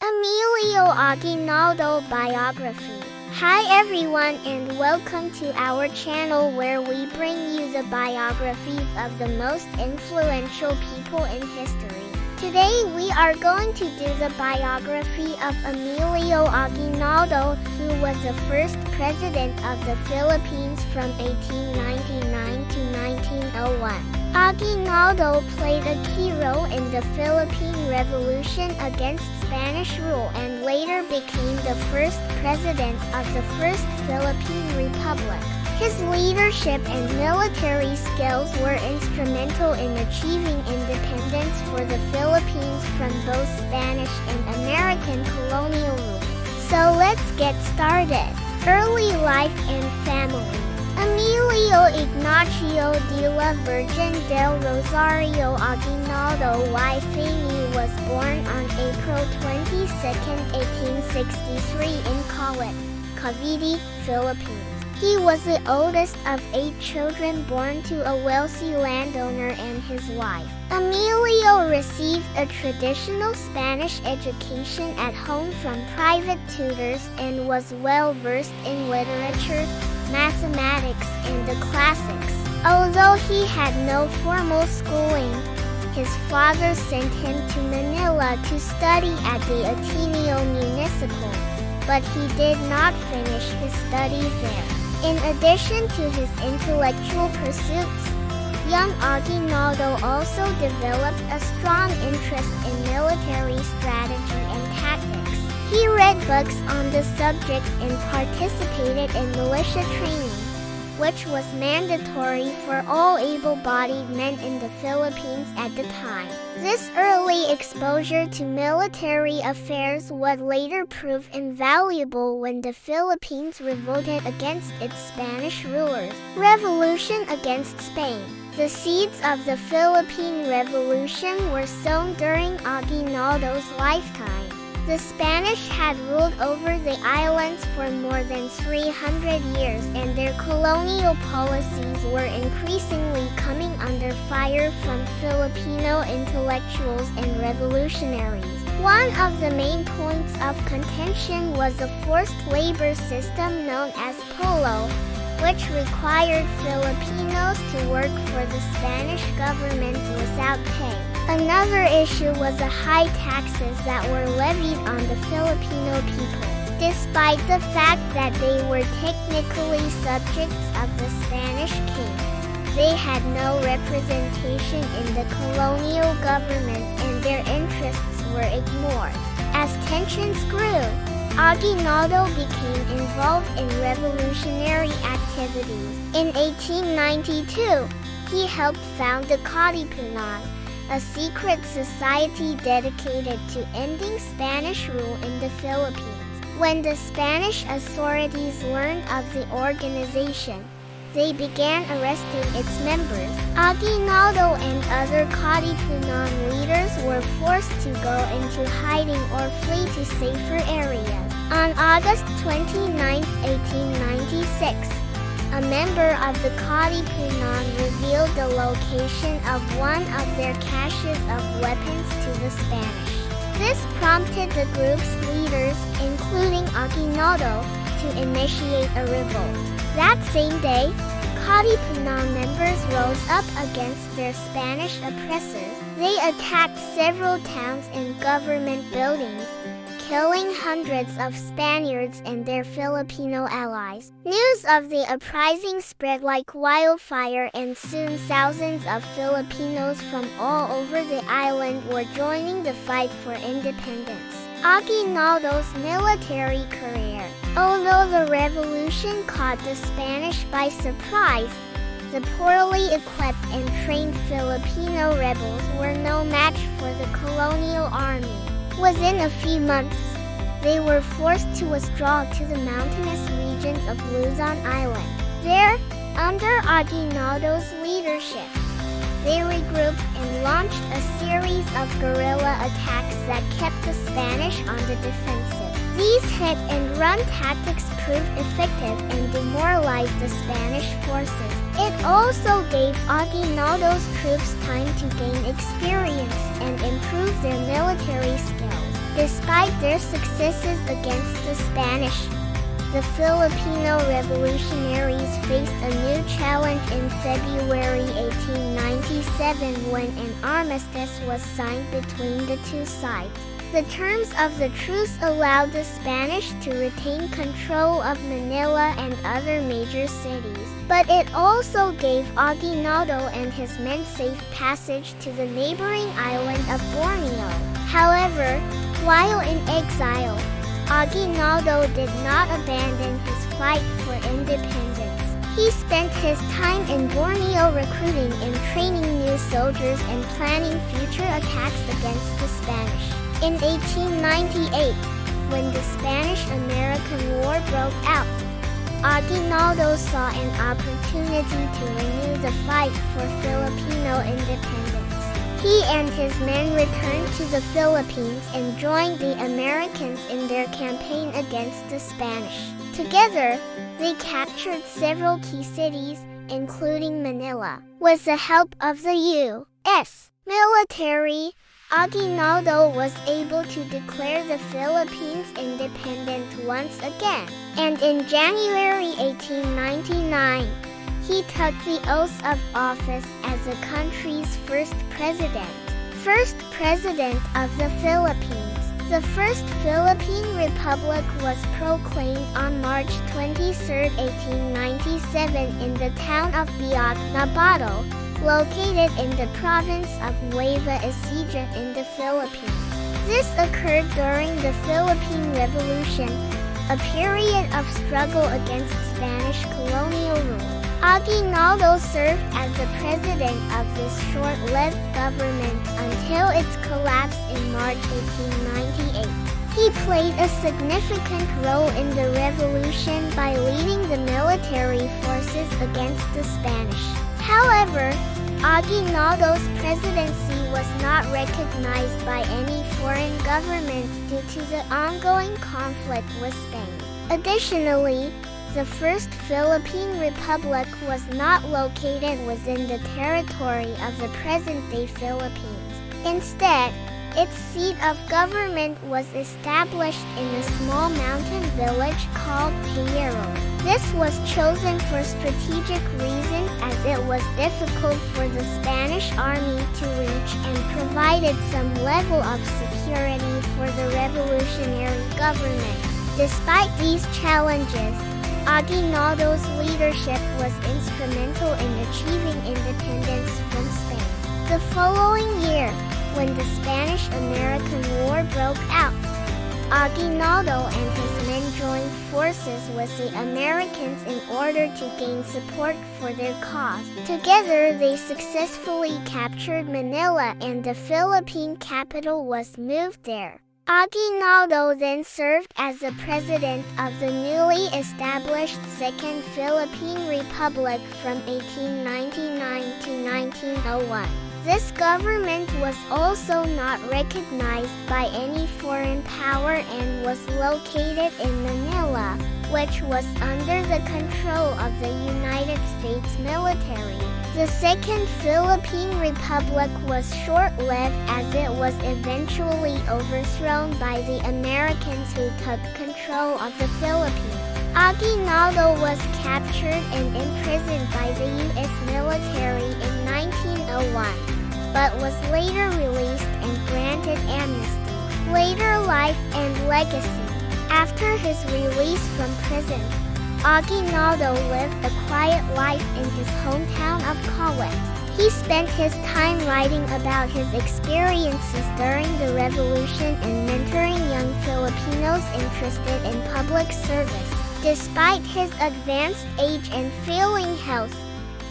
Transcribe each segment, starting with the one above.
Emilio Aguinaldo Biography. Hi everyone and welcome to our channel where we bring you the biographies of the most influential people in history. Today we are going to do the biography of Emilio Aguinaldo, who was the first president of the Philippines from 1899 to 1901. Aguinaldo played a key role in the Philippine Revolution against Spanish rule and later became the first president of the First Philippine Republic. His leadership and military skills were instrumental in achieving independence for the Philippines from both Spanish and American colonial rule. So let's get started. Early life and family. Emilio Ignacio de la Virgen del Rosario Aguinaldo y Feni was born on April 22, 1863 in Calit, Cavite, Philippines. He was the oldest of 8 children born to a wealthy landowner and his wife. Emilio received a traditional Spanish education at home from private tutors and was well versed in literature, mathematics, and the classics. Although he had no formal schooling, his father sent him to Manila to study at the Ateneo Municipal, but he did not finish his studies there. In addition to his intellectual pursuits, young Aguinaldo also developed a strong interest in military strategy and tactics. He read books on the subject and participated in militia training, which was mandatory for all able-bodied men in the Philippines at the time. This early exposure to military affairs would later prove invaluable when the Philippines revolted against its Spanish rulers. Revolution against Spain. The seeds of the Philippine Revolution were sown during Aguinaldo's lifetime. The Spanish had ruled over the islands for more than 300 years and their colonial policies were increasingly coming under fire from Filipino intellectuals and revolutionaries. One of the main points of contention was the forced labor system known as polo, which required Filipinos to work for the Spanish government without pay. Another issue was the high taxes that were levied on the Filipino people. Despite the fact that they were technically subjects of the Spanish king, they had no representation in the colonial government and their interests were ignored. As tensions grew, Aguinaldo became involved in revolutionary activities. In 1892, he helped found the Katipunan, a secret society dedicated to ending Spanish rule in the Philippines. When the Spanish authorities learned of the organization, they began arresting its members. Aguinaldo and other Katipunan leaders were forced to go into hiding or flee to safer areas. On August 29, 1896, a member of the Katipunan revealed the location of one of their caches of weapons to the Spanish. This prompted the group's leaders, including Aguinaldo, to initiate a revolt. That same day, Katipunan members rose up against their Spanish oppressors. They attacked several towns and government buildings, killing hundreds of Spaniards and their Filipino allies. News of the uprising spread like wildfire and soon thousands of Filipinos from all over the island were joining the fight for independence. Aguinaldo's military career. Although the revolution caught the Spanish by surprise, the poorly equipped and trained Filipino rebels were no match for the colonial army. Within a few months, they were forced to withdraw to the mountainous regions of Luzon Island. There, under Aguinaldo's leadership, they regrouped and launched a series of guerrilla attacks that kept the Spanish on the defensive. These hit-and-run tactics proved effective and demoralized the Spanish forces. It also gave Aguinaldo's troops time to gain experience and improve their military skills. Despite their successes against the Spanish, the Filipino revolutionaries faced a new challenge in February 1897 when an armistice was signed between the two sides. The terms of the truce allowed the Spanish to retain control of Manila and other major cities, but it also gave Aguinaldo and his men safe passage to the neighboring island of Borneo. However, while in exile, Aguinaldo did not abandon his fight for independence. He spent his time in Borneo recruiting and training new soldiers and planning future attacks against the Spanish. In 1898, when the Spanish-American War broke out, Aguinaldo saw an opportunity to renew the fight for Filipino independence. He and his men returned to the Philippines and joined the Americans in their campaign against the Spanish. Together, they captured several key cities, including Manila. With the help of the U.S. military, Aguinaldo was able to declare the Philippines independent once again, and in January 1899, he took the oath of office as the country's first president. First president of the Philippines. The First Philippine Republic was proclaimed on March 23, 1897 in the town of Biak, Nabato, located in the province of Nueva Ecija in the Philippines. This occurred during the Philippine Revolution, a period of struggle against Spanish colonial rule. Aguinaldo served as the president of this short-lived government until its collapse in March 1898. He played a significant role in the revolution by leading the military forces against the Spanish. However, Aguinaldo's presidency was not recognized by any foreign government due to the ongoing conflict with Spain. Additionally, the First Philippine Republic was not located within the territory of the present-day Philippines. Instead, its seat of government was established in a small mountain village called Tayero. This was chosen for strategic reasons as it was difficult for the Spanish army to reach and provided some level of security for the revolutionary government. Despite these challenges, Aguinaldo's leadership was instrumental in achieving independence from Spain. The following year, when the Spanish-American War broke out, Aguinaldo and his men joined forces with the Americans in order to gain support for their cause. Together, they successfully captured Manila and the Philippine capital was moved there. Aguinaldo then served as the president of the newly established Second Philippine Republic from 1899 to 1901. This government was also not recognized by any foreign power and was located in Manila, which was under the control of the United States military. The Second Philippine Republic was short-lived as it was eventually overthrown by the Americans who took control of the Philippines. Aguinaldo was captured and imprisoned by the U.S. military in 1901, but was later released and granted amnesty. Later life and legacy. After his release from prison, Aguinaldo lived a quiet life in his hometown of Collet. He spent his time writing about his experiences during the revolution and mentoring young Filipinos interested in public service. Despite his advanced age and failing health,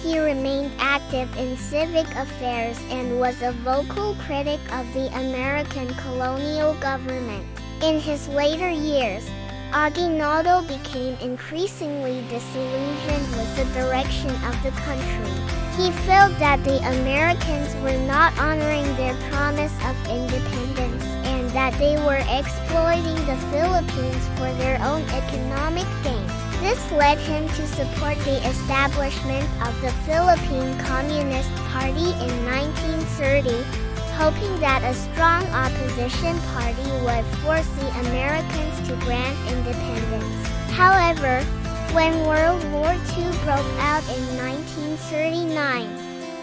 he remained active in civic affairs and was a vocal critic of the American colonial government. In his later years, Aguinaldo became increasingly disillusioned with the direction of the country. He felt that the Americans were not honoring their promise of independence and that they were exploiting the Philippines for their own economic gain. This led him to support the establishment of the Philippine Communist Party in 1930, hoping that a strong opposition party would force the Americans to grant independence. However, when World War II broke out in 1939,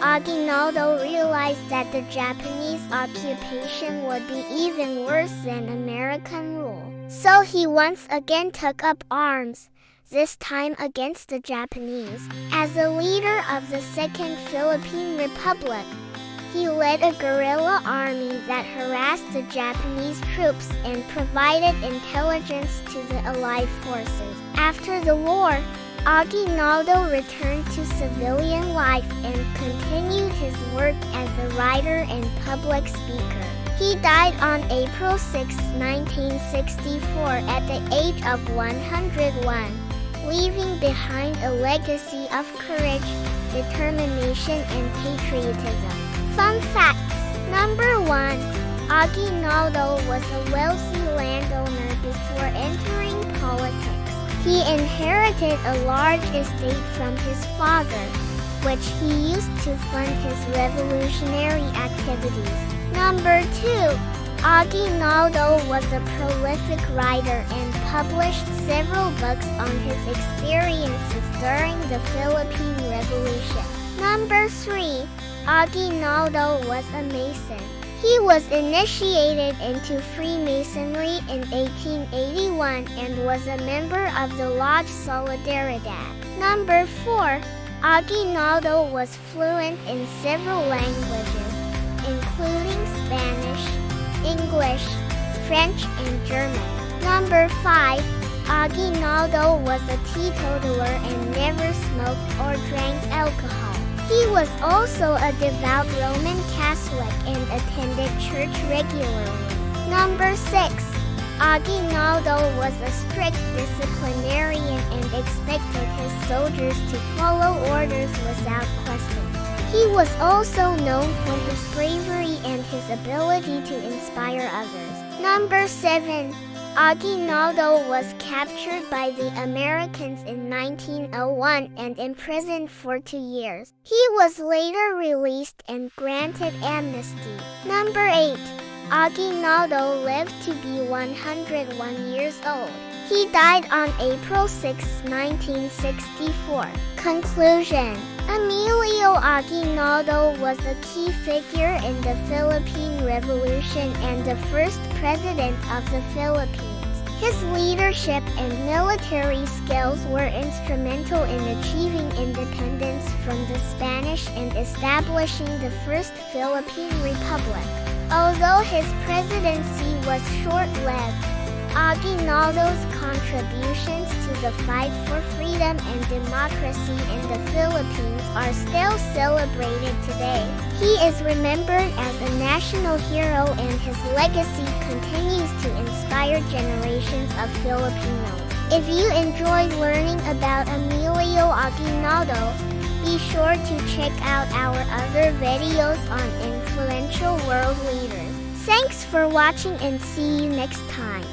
Aguinaldo realized that the Japanese occupation would be even worse than American rule. So he once again took up arms, this time against the Japanese. As the leader of the Second Philippine Republic, he led a guerrilla army that harassed the Japanese troops and provided intelligence to the Allied forces. After the war, Aguinaldo returned to civilian life and continued his work as a writer and public speaker. He died on April 6, 1964 at the age of 101, leaving behind a legacy of courage, determination, and patriotism. Fun facts. Number 1. Aguinaldo was a wealthy landowner before entering politics. He inherited a large estate from his father, which he used to fund his revolutionary activities. Number 2. Aguinaldo was a prolific writer and published several books on his experiences during the Philippine Revolution. Number 3. Aguinaldo was a Mason. He was initiated into Freemasonry in 1881 and was a member of the Lodge Solidaridad. Number 4. Aguinaldo was fluent in several languages, including Spanish, English, French, and German. Number 5. Aguinaldo was a teetotaler and never smoked or drank alcohol. He was also a devout Roman Catholic and attended church regularly. Number 6. Aguinaldo was a strict disciplinarian and expected his soldiers to follow orders without question. He was also known for his bravery and his ability to inspire others. Number 7. Aguinaldo was captured by the Americans in 1901 and imprisoned for 2 years. He was later released and granted amnesty. Number 8. Aguinaldo lived to be 101 years old. He died on April 6, 1964. Conclusion. Emilio Aguinaldo was a key figure in the Philippine Revolution and the first president of the Philippines. His leadership and military skills were instrumental in achieving independence from the Spanish and establishing the First Philippine Republic. Although his presidency was short-lived, Aguinaldo's contributions to the fight for freedom and democracy in the Philippines are still celebrated today. He is remembered as a national hero and his legacy continues to inspire generations of Filipinos. If you enjoyed learning about Emilio Aguinaldo, be sure to check out our other videos on influential world leaders. Thanks for watching and see you next time.